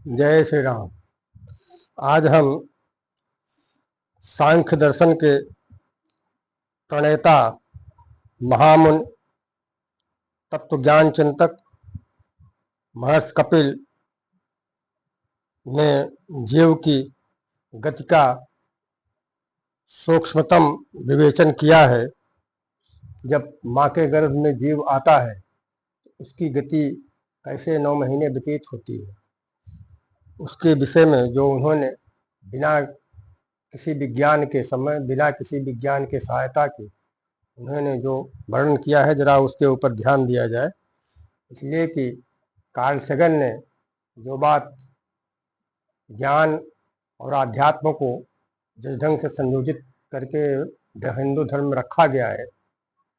जय श्री राम। आज हम सांख्य दर्शन के प्रणेता महामुनि तत्व ज्ञान चिंतक महर्षि कपिल ने जीव की गति का सूक्ष्मतम विवेचन किया है। जब माँ के गर्भ में जीव आता है उसकी गति कैसे 9 महीने व्यतीत होती है, उसके विषय में जो उन्होंने बिना किसी विज्ञान के समय, बिना किसी विज्ञान के सहायता के उन्होंने जो वर्णन किया है, जरा उसके ऊपर ध्यान दिया जाए। इसलिए कि कार्ल सगन ने जो बात ज्ञान और आध्यात्म को जिस ढंग से संयोजित करके हिंदू धर्म में रखा गया है,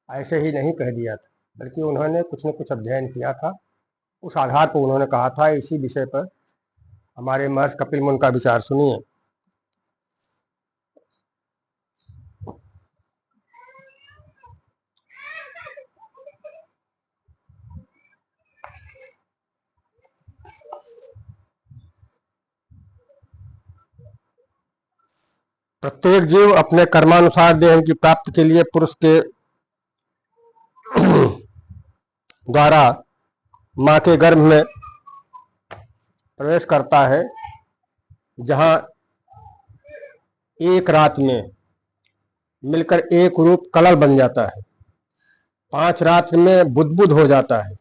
ऐसे ही नहीं कह दिया था, बल्कि उन्होंने कुछ न कुछ अध्ययन किया था। उस आधार पर उन्होंने कहा था। इसी विषय पर हमारे महर्षि कपिल मुनि का विचार सुनिए। प्रत्येक जीव अपने कर्मानुसार देह की प्राप्ति के लिए पुरुष के द्वारा माँ के गर्भ में प्रवेश करता है, जहाँ एक रात में मिलकर एक रूप कलल बन जाता है, 5 रात में बुदबुद हो जाता है,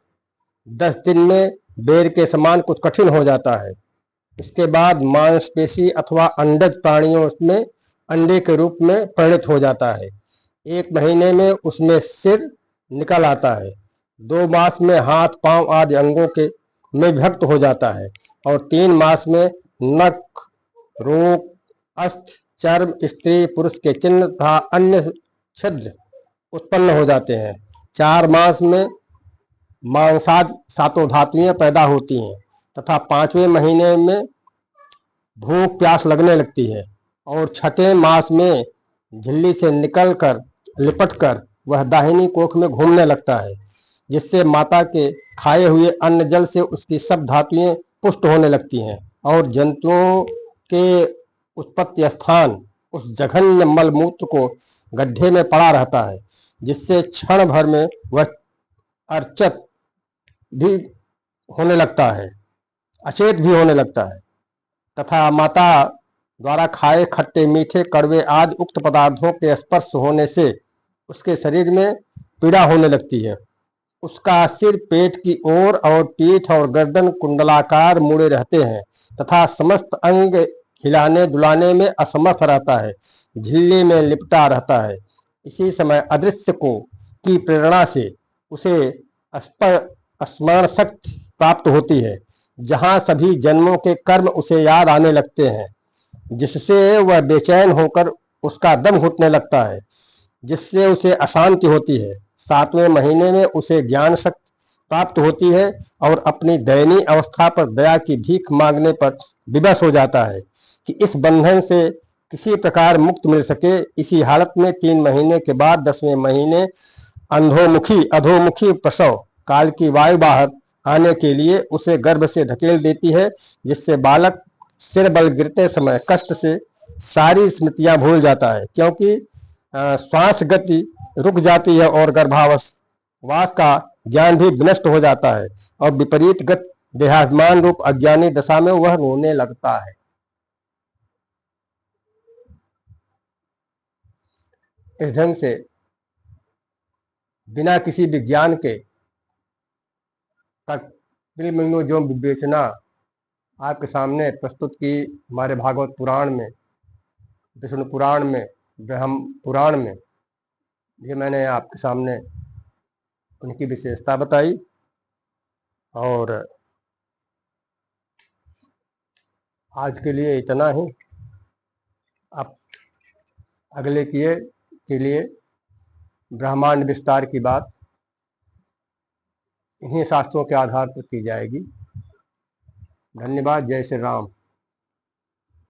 10 दिन में बेर के समान कुछ कठिन हो जाता है। इसके बाद मांसपेशी अथवा अंडज प्राणियों में अंडे के रूप में परिणत हो जाता है। 1 महीने में उसमें सिर निकल आता है। 2 मास में हाथ पांव आदि अंगों के में विभक्त हो जाता है और 3 मास में नख, रोग, अस्थि, चर्म, स्त्री पुरुष के चिन्ह तथा अन्य छिद्र उत्पन्न हो जाते हैं। 4 मास में मांसाद 7 धातुएं पैदा होती हैं तथा 5वें महीने में भूख प्यास लगने लगती है और 6ठे मास में झिल्ली से निकलकर लिपटकर वह दाहिनी कोख में घूमने लगता है, जिससे माता के खाए हुए अन्न जल से उसकी सब धातुएं पुष्ट होने लगती हैं और जंतुओं के उत्पत्ति स्थान उस जघन्य मलमूत्र को गड्ढे में पड़ा रहता है, जिससे क्षण भर में वह अर्चत भी होने लगता है, अचेत भी होने लगता है तथा माता द्वारा खाए खट्टे मीठे कड़वे आदि उक्त पदार्थों के स्पर्श होने से उसके शरीर में पीड़ा होने लगती है। उसका सिर पेट की ओर और पीठ और गर्दन कुंडलाकार मुड़े रहते हैं तथा समस्त अंग हिलाने डुलाने में असमर्थ रहता है, झिल्ली में लिपटा रहता है। इसी समय अदृश्य को की प्रेरणा से उसे स्मरण शक्ति प्राप्त होती है, जहाँ सभी जन्मों के कर्म उसे याद आने लगते हैं, जिससे वह बेचैन होकर उसका दम घुटने लगता है, जिससे उसे अशांति होती है। 7वें महीने में उसे ज्ञान शक्ति प्राप्त होती है और अपनी दयनीय अवस्था पर दया की भीख मांगने पर विवश हो जाता है कि इस बंधन से किसी प्रकार मुक्त मिल सके। इसी हालत में 3 महीने के बाद 10वें महीने अधोमुखी प्रसव काल की वायु बाहर आने के लिए उसे गर्भ से धकेल देती है, जिससे बालक सिर बल गिरते समय कष्ट से सारी स्मृतियां भूल जाता है, क्योंकि श्वास गति रुक जाती है और गर्भावास का ज्ञान भी विनष्ट हो जाता है और विपरीत गति देहाभिमान रूप अज्ञानी दशा में वह रोने लगता है। इस ढंग से बिना किसी विज्ञान के कपिल मुनि ने जो विवेचना आपके सामने प्रस्तुत की, हमारे भागवत पुराण में, विष्णु पुराण में, ब्रह्म पुराण में, ये मैंने आपके सामने उनकी विशेषता बताई। और आज के लिए इतना ही। अब अगले के लिए ब्रह्मांड विस्तार की बात इन्हीं शास्त्रों के आधार पर की जाएगी। धन्यवाद। जय श्री राम।